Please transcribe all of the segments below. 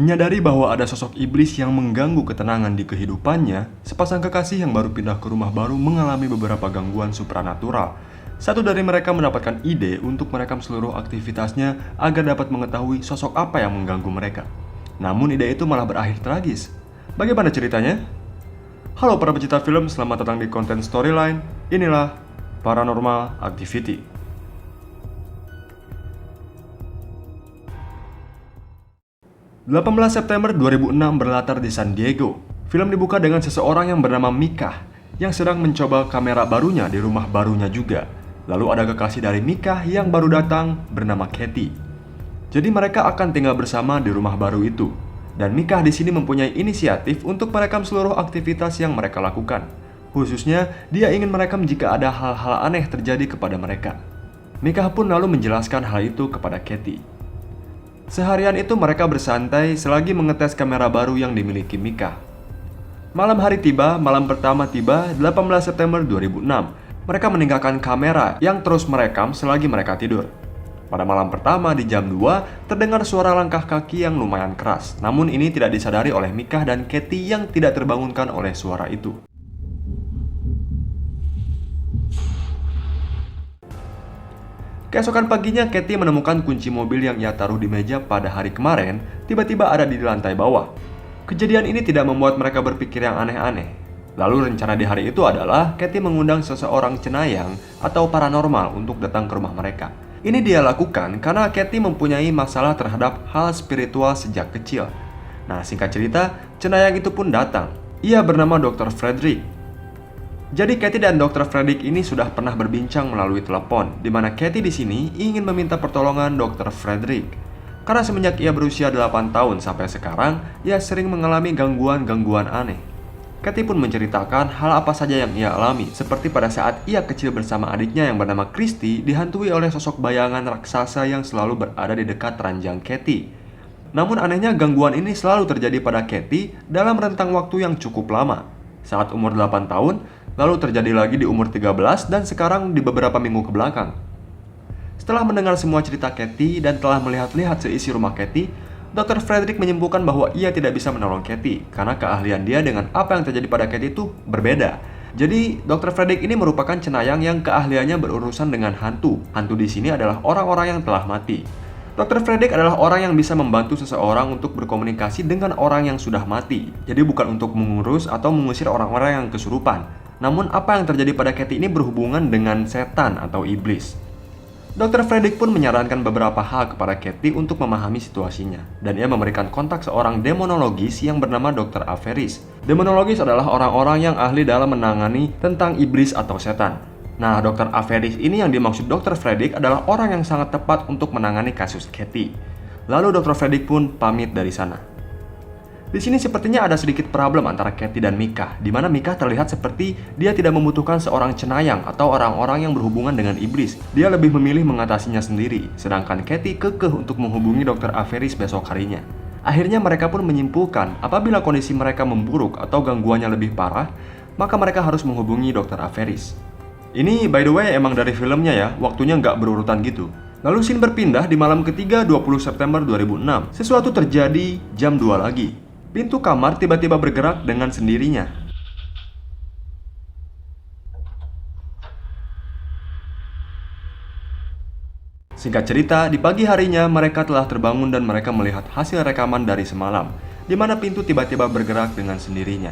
Menyadari bahwa ada sosok iblis yang mengganggu ketenangan di kehidupannya, sepasang kekasih yang baru pindah ke rumah baru mengalami beberapa gangguan supranatural. Satu dari mereka mendapatkan ide untuk merekam seluruh aktivitasnya agar dapat mengetahui sosok apa yang mengganggu mereka. Namun ide itu malah berakhir tragis. Bagaimana ceritanya? Halo para pecinta film, selamat datang di konten Storyline. Inilah Paranormal Activity. 18 September 2006 berlatar di San Diego. Film dibuka dengan seseorang yang bernama Micah yang sedang mencoba kamera barunya di rumah barunya juga. Lalu ada kekasih dari Micah yang baru datang bernama Katie. Jadi mereka akan tinggal bersama di rumah baru itu. Dan Micah di sini mempunyai inisiatif untuk merekam seluruh aktivitas yang mereka lakukan. Khususnya, dia ingin merekam jika ada hal-hal aneh terjadi kepada mereka. Micah pun lalu menjelaskan hal itu kepada Katie. Seharian itu mereka bersantai selagi mengetes kamera baru yang dimiliki Micah. Malam hari tiba, malam pertama tiba 18 September 2006. Mereka meninggalkan kamera yang terus merekam selagi mereka tidur. Pada malam pertama di jam 2, terdengar suara langkah kaki yang lumayan keras. Namun ini tidak disadari oleh Micah dan Katie yang tidak terbangunkan oleh suara itu. Keesokan paginya, Katie menemukan kunci mobil yang ia taruh di meja pada hari kemarin tiba-tiba ada di lantai bawah. Kejadian ini tidak membuat mereka berpikir yang aneh-aneh. Lalu rencana di hari itu adalah Katie mengundang seseorang cenayang atau paranormal untuk datang ke rumah mereka. Ini dia lakukan karena Katie mempunyai masalah terhadap hal spiritual sejak kecil. Nah, singkat cerita, cenayang itu pun datang. Ia bernama Dr. Frederick. Jadi Katie dan Dr. Frederick ini sudah pernah berbincang melalui telepon, di mana Katie di sini ingin meminta pertolongan Dr. Frederick. Karena semenjak ia berusia 8 tahun sampai sekarang, ia sering mengalami gangguan-gangguan aneh. Katie pun menceritakan hal apa saja yang ia alami, seperti pada saat ia kecil bersama adiknya yang bernama Christy dihantui oleh sosok bayangan raksasa yang selalu berada di dekat ranjang Katie. Namun anehnya gangguan ini selalu terjadi pada Katie dalam rentang waktu yang cukup lama. Saat umur 8 tahun, lalu terjadi lagi di umur 13 dan sekarang di beberapa minggu ke belakang. Setelah mendengar semua cerita Katie dan telah melihat-lihat seisi rumah Katie, Dr. Frederick menyimpulkan bahwa ia tidak bisa menolong Katie karena keahlian dia dengan apa yang terjadi pada Katie itu berbeda. Jadi, Dr. Frederick ini merupakan cenayang yang keahliannya berurusan dengan hantu. Hantu di sini adalah orang-orang yang telah mati. Dr. Frederick adalah orang yang bisa membantu seseorang untuk berkomunikasi dengan orang yang sudah mati. Jadi bukan untuk mengurus atau mengusir orang-orang yang kesurupan. Namun apa yang terjadi pada Katie ini berhubungan dengan setan atau iblis. Dr. Frederick pun menyarankan beberapa hal kepada Katie untuk memahami situasinya. Dan ia memberikan kontak seorang demonologis yang bernama Dr. Averis. Demonologis adalah orang-orang yang ahli dalam menangani tentang iblis atau setan. Nah, Dr. Averis ini yang dimaksud Dr. Frederick adalah orang yang sangat tepat untuk menangani kasus Katie. Lalu Dr. Frederick pun pamit dari sana. Di sini sepertinya ada sedikit problem antara Katie dan Micah, di mana Micah terlihat seperti dia tidak membutuhkan seorang cenayang atau orang-orang yang berhubungan dengan iblis. Dia lebih memilih mengatasinya sendiri, sedangkan Katie kekeh untuk menghubungi Dr. Averis besok harinya. Akhirnya mereka pun menyimpulkan apabila kondisi mereka memburuk atau gangguannya lebih parah, maka mereka harus menghubungi Dr. Averis. Ini by the way emang dari filmnya ya, waktunya nggak berurutan gitu. Lalu scene berpindah di malam ketiga 20 September 2006. Sesuatu terjadi jam 2 lagi. Pintu kamar tiba-tiba bergerak dengan sendirinya. Singkat cerita, di pagi harinya mereka telah terbangun dan mereka melihat hasil rekaman dari semalam, di mana pintu tiba-tiba bergerak dengan sendirinya.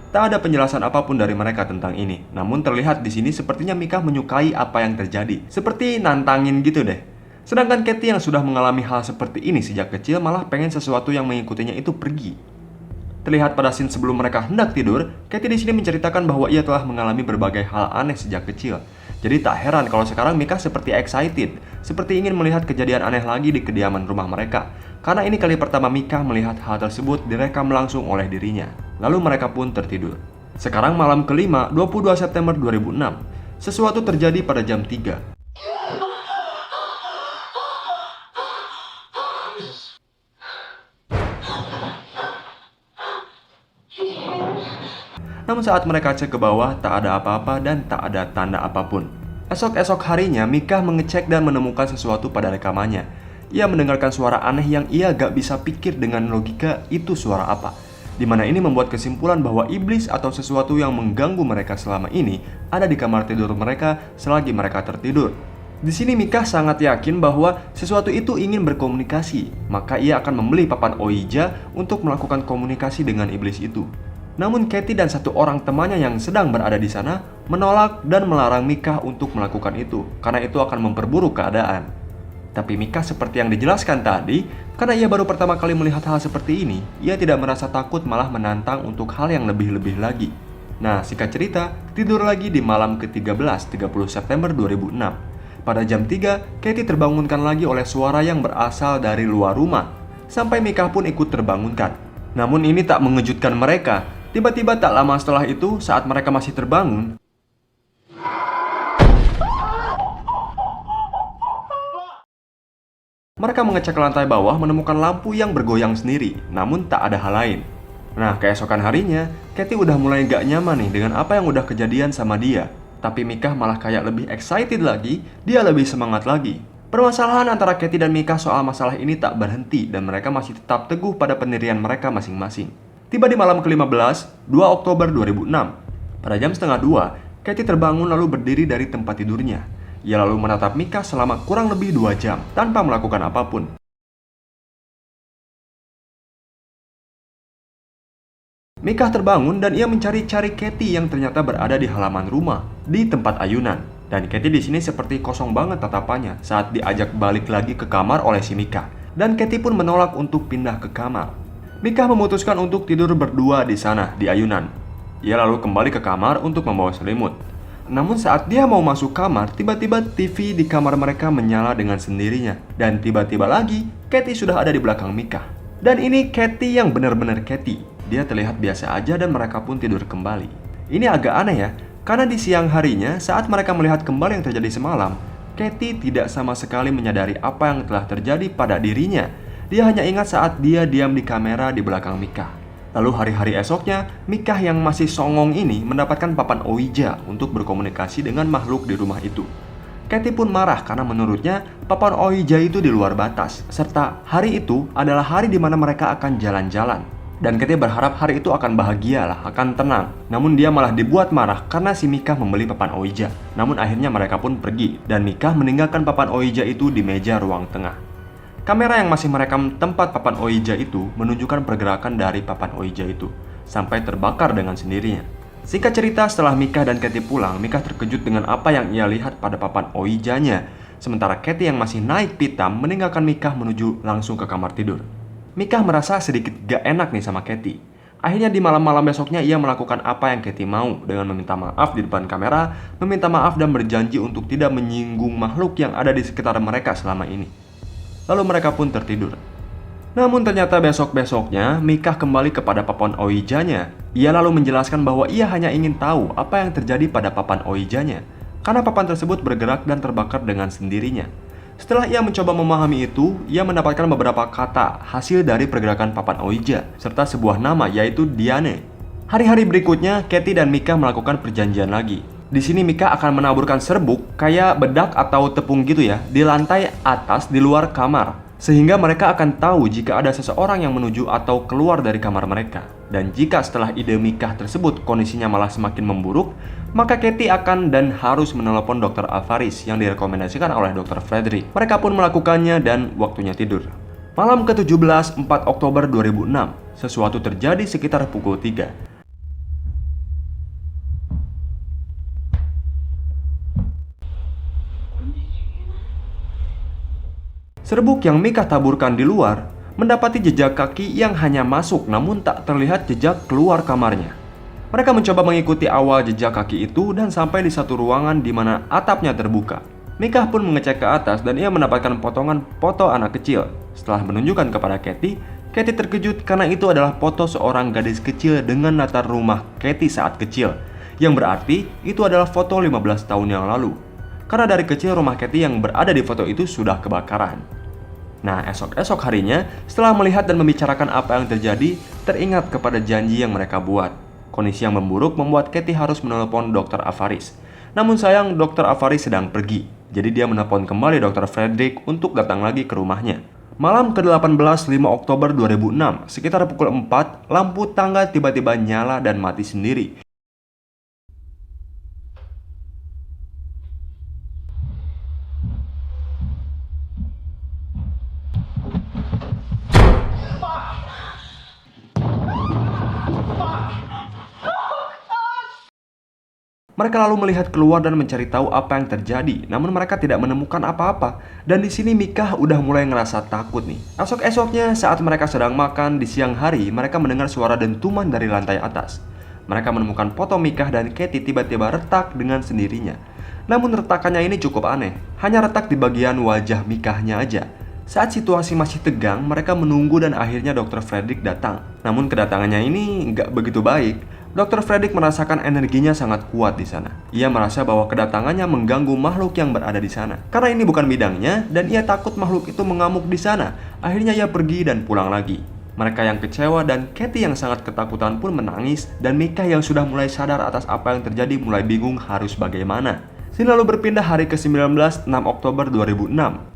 Tak ada penjelasan apapun dari mereka tentang ini. Namun terlihat di sini sepertinya Micah menyukai apa yang terjadi. Seperti nantangin gitu deh. Sedangkan Katie yang sudah mengalami hal seperti ini sejak kecil malah pengen sesuatu yang mengikutinya itu pergi. Terlihat pada scene sebelum mereka hendak tidur, Katie di sini menceritakan bahwa ia telah mengalami berbagai hal aneh sejak kecil. Jadi tak heran kalau sekarang Micah seperti excited, seperti ingin melihat kejadian aneh lagi di kediaman rumah mereka. Karena ini kali pertama Micah melihat hal tersebut direkam langsung oleh dirinya. Lalu mereka pun tertidur. Sekarang malam kelima, 22 September 2006. Sesuatu terjadi pada jam 3. Namun saat mereka cek ke bawah, tak ada apa-apa dan tak ada tanda apapun. Esok-esok harinya, Micah mengecek dan menemukan sesuatu pada rekamannya. Ia mendengarkan suara aneh yang ia gak bisa pikir dengan logika itu suara apa. Di mana ini membuat kesimpulan bahwa iblis atau sesuatu yang mengganggu mereka selama ini ada di kamar tidur mereka selagi mereka tertidur. Di sini Mika sangat yakin bahwa sesuatu itu ingin berkomunikasi, maka ia akan membeli papan Ouija untuk melakukan komunikasi dengan iblis itu. Namun Katie dan satu orang temannya yang sedang berada di sana menolak dan melarang Mika untuk melakukan itu, karena itu akan memperburuk keadaan. Tapi Mika seperti yang dijelaskan tadi, karena ia baru pertama kali melihat hal seperti ini, ia tidak merasa takut, malah menantang untuk hal yang lebih-lebih lagi. Nah, singkat cerita, tidur lagi di malam ke-13, 30 September 2006. Pada jam 3, Katie terbangunkan lagi oleh suara yang berasal dari luar rumah. Sampai Mika pun ikut terbangunkan. Namun ini tak mengejutkan mereka. Tiba-tiba tak lama setelah itu, saat mereka masih terbangun, mereka mengecek ke lantai bawah menemukan lampu yang bergoyang sendiri, namun tak ada hal lain. Nah, keesokan harinya, Katie udah mulai gak nyaman nih dengan apa yang udah kejadian sama dia. Tapi Mika malah kayak lebih excited lagi, dia lebih semangat lagi. Permasalahan antara Katie dan Mika soal masalah ini tak berhenti dan mereka masih tetap teguh pada pendirian mereka masing-masing. Tiba di malam ke-15, 2 Oktober 2006. Pada jam setengah 2, Katie terbangun lalu berdiri dari tempat tidurnya. Ia lalu menatap Mika selama kurang lebih 2 jam tanpa melakukan apapun. Mika terbangun dan ia mencari-cari Katie yang ternyata berada di halaman rumah, di tempat ayunan. Dan Katie di sini seperti kosong banget tatapannya saat diajak balik lagi ke kamar oleh si Mika. Dan Katie pun menolak untuk pindah ke kamar. Mika memutuskan untuk tidur berdua di sana, di ayunan. Ia lalu kembali ke kamar untuk membawa selimut. Namun saat dia mau masuk kamar, tiba-tiba TV di kamar mereka menyala dengan sendirinya. Dan tiba-tiba lagi, Katie sudah ada di belakang Mika. Dan ini Katie yang benar-benar Katie. Dia terlihat biasa aja dan mereka pun tidur kembali. Ini agak aneh ya, karena di siang harinya saat mereka melihat kembali yang terjadi semalam, Katie tidak sama sekali menyadari apa yang telah terjadi pada dirinya. Dia hanya ingat saat dia diam di kamera di belakang Mika. Lalu hari-hari esoknya, Mika yang masih songong ini mendapatkan papan Ouija untuk berkomunikasi dengan makhluk di rumah itu. Katie pun marah karena menurutnya papan Ouija itu di luar batas, serta hari itu adalah hari di mana mereka akan jalan-jalan. Dan Katie berharap hari itu akan bahagia lah, akan tenang. Namun dia malah dibuat marah karena si Mika membeli papan Ouija. Namun akhirnya mereka pun pergi, dan Mika meninggalkan papan Ouija itu di meja ruang tengah. Kamera yang masih merekam tempat papan Ouija itu menunjukkan pergerakan dari papan Ouija itu, sampai terbakar dengan sendirinya. Singkat cerita, setelah Mika dan Katie pulang, Mika terkejut dengan apa yang ia lihat pada papan Ouija-nya. Sementara Katie yang masih naik pitam meninggalkan Mika menuju langsung ke kamar tidur. Mika merasa sedikit gak enak nih sama Katie. Akhirnya di malam-malam besoknya ia melakukan apa yang Katie mau dengan meminta maaf di depan kamera, meminta maaf dan berjanji untuk tidak menyinggung makhluk yang ada di sekitar mereka selama ini. Lalu mereka pun tertidur. Namun ternyata besok-besoknya Mika kembali kepada papan Ouija-nya. Ia lalu menjelaskan bahwa ia hanya ingin tahu apa yang terjadi pada papan Ouija-nya, karena papan tersebut bergerak dan terbakar dengan sendirinya. Setelah ia mencoba memahami itu, ia mendapatkan beberapa kata hasil dari pergerakan papan Ouija, serta sebuah nama yaitu Diane. Hari-hari berikutnya, Katie dan Mika melakukan perjanjian lagi. Di sini Mika akan menaburkan serbuk, kayak bedak atau tepung gitu ya, di lantai atas di luar kamar. Sehingga mereka akan tahu jika ada seseorang yang menuju atau keluar dari kamar mereka. Dan jika setelah ide Mika tersebut kondisinya malah semakin memburuk, maka Katie akan dan harus menelepon Dr. Alvaris yang direkomendasikan oleh Dr. Frederick. Mereka pun melakukannya dan waktunya tidur. Malam ke-17, 4 Oktober 2006, sesuatu terjadi sekitar pukul 3. Serbuk yang Mika taburkan di luar mendapati jejak kaki yang hanya masuk namun tak terlihat jejak keluar kamarnya. Mereka mencoba mengikuti awal jejak kaki itu dan sampai di satu ruangan di mana atapnya terbuka. Mika pun mengecek ke atas dan ia mendapatkan potongan foto anak kecil. Setelah menunjukkan kepada Katie, Katie terkejut karena itu adalah foto seorang gadis kecil dengan latar rumah Katie saat kecil, yang berarti itu adalah foto 15 tahun yang lalu. Karena dari kecil rumah Katie yang berada di foto itu sudah kebakaran. Nah, esok-esok harinya, setelah melihat dan membicarakan apa yang terjadi, teringat kepada janji yang mereka buat. Kondisi yang memburuk membuat Katie harus menelepon Dr. Alvaris. Namun sayang, Dr. Alvaris sedang pergi. Jadi dia menelpon kembali Dr. Frederick untuk datang lagi ke rumahnya. Malam ke-18, 5 Oktober 2006, sekitar pukul 4, lampu tangga tiba-tiba nyala dan mati sendiri. Mereka lalu melihat keluar dan mencari tahu apa yang terjadi, namun mereka tidak menemukan apa-apa. Dan di sini Micah udah mulai ngerasa takut nih. Esok-esoknya saat mereka sedang makan di siang hari, mereka mendengar suara dentuman dari lantai atas. Mereka menemukan foto Micah dan Katie tiba-tiba retak dengan sendirinya. Namun retakannya ini cukup aneh, hanya retak di bagian wajah Micahnya aja. Saat situasi masih tegang, mereka menunggu dan akhirnya Dr. Frederick datang. Namun kedatangannya ini nggak begitu baik. Dr. Frederick merasakan energinya sangat kuat di sana. Ia merasa bahwa kedatangannya mengganggu makhluk yang berada di sana. Karena ini bukan bidangnya dan ia takut makhluk itu mengamuk di sana. Akhirnya ia pergi dan pulang lagi. Mereka yang kecewa dan Katie yang sangat ketakutan pun menangis dan Micah yang sudah mulai sadar atas apa yang terjadi mulai bingung harus bagaimana. Scene lalu berpindah hari ke-19, 6 Oktober 2006.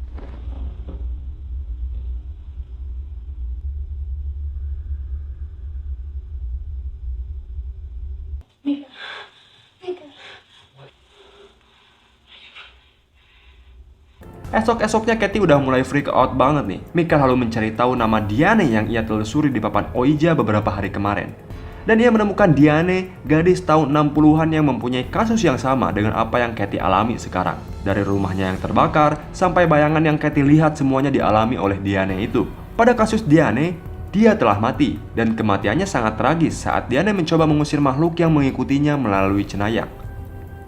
Esok-esoknya Katie udah mulai freak out banget nih. Micah lalu mencari tahu nama Diane yang ia telusuri di papan Ouija beberapa hari kemarin. Dan ia menemukan Diane, gadis tahun 60-an yang mempunyai kasus yang sama dengan apa yang Katie alami sekarang. Dari rumahnya yang terbakar, sampai bayangan yang Katie lihat semuanya dialami oleh Diane itu. Pada kasus Diane, dia telah mati, dan kematiannya sangat tragis saat Diane mencoba mengusir makhluk yang mengikutinya melalui cenayang.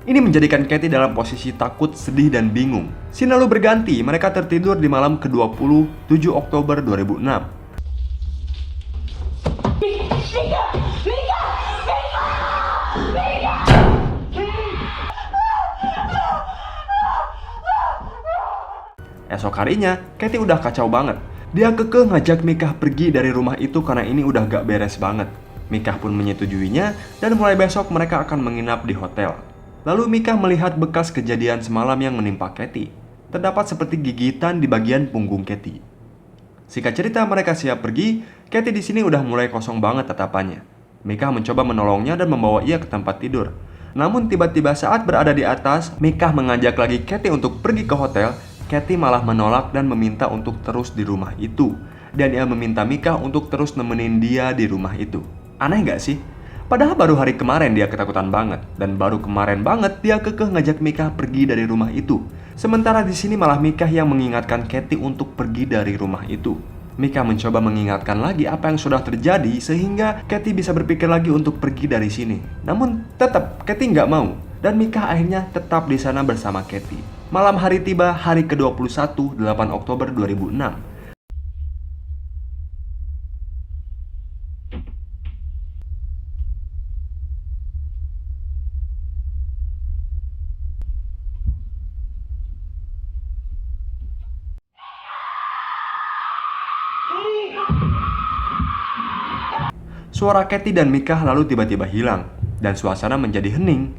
Ini menjadikan Katie dalam posisi takut, sedih, dan bingung. Scene lalu berganti, mereka tertidur di malam ke-20, 7 Oktober 2006. Esok harinya, Katie udah kacau banget. Dia kekeh ngajak Micah pergi dari rumah itu karena ini udah gak beres banget. Micah pun menyetujuinya, dan mulai besok mereka akan menginap di hotel. Lalu Micah melihat bekas kejadian semalam yang menimpa Katie. Terdapat seperti gigitan di bagian punggung Katie. Singkat cerita, mereka siap pergi. Katie di sini udah mulai kosong banget tatapannya. Micah mencoba menolongnya dan membawa ia ke tempat tidur. Namun tiba-tiba saat berada di atas, Micah mengajak lagi Katie untuk pergi ke hotel. Katie malah menolak dan meminta untuk terus di rumah itu. Dan ia meminta Micah untuk terus nemenin dia di rumah itu. Aneh gak sih? Padahal baru hari kemarin dia ketakutan banget, dan baru kemarin banget dia kekeh ngajak Micah pergi dari rumah itu. Sementara di sini malah Micah yang mengingatkan Katie untuk pergi dari rumah itu. Micah mencoba mengingatkan lagi apa yang sudah terjadi sehingga Katie bisa berpikir lagi untuk pergi dari sini. Namun tetap Katie nggak mau, dan Micah akhirnya tetap di sana bersama Katie. Malam hari tiba, hari ke-21, 8 Oktober 2006. Suara Katie dan Micah lalu tiba-tiba hilang, dan suasana menjadi hening.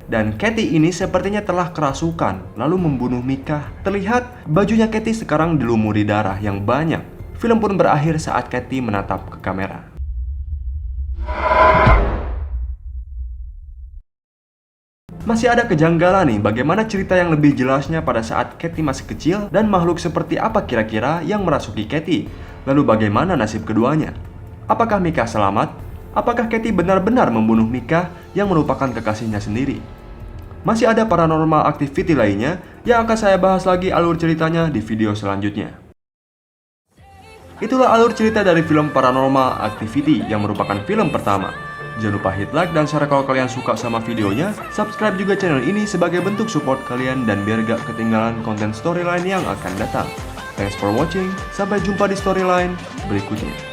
Dan Katie ini sepertinya telah kerasukan, lalu membunuh Micah. Terlihat bajunya Katie sekarang dilumuri darah yang banyak. Film pun berakhir saat Katie menatap ke kamera. Masih ada kejanggalan nih, bagaimana cerita yang lebih jelasnya pada saat Katie masih kecil dan makhluk seperti apa kira-kira yang merasuki Katie? Lalu bagaimana nasib keduanya? Apakah Micah selamat? Apakah Katie benar-benar membunuh Micah yang merupakan kekasihnya sendiri? Masih ada paranormal activity lainnya yang akan saya bahas lagi alur ceritanya di video selanjutnya. Itulah alur cerita dari film Paranormal Activity yang merupakan film pertama. Jangan lupa hit like dan share kalau kalian suka sama videonya. Subscribe juga channel ini sebagai bentuk support kalian dan biar gak ketinggalan konten storyline yang akan datang. Thanks for watching, sampai jumpa di storyline berikutnya.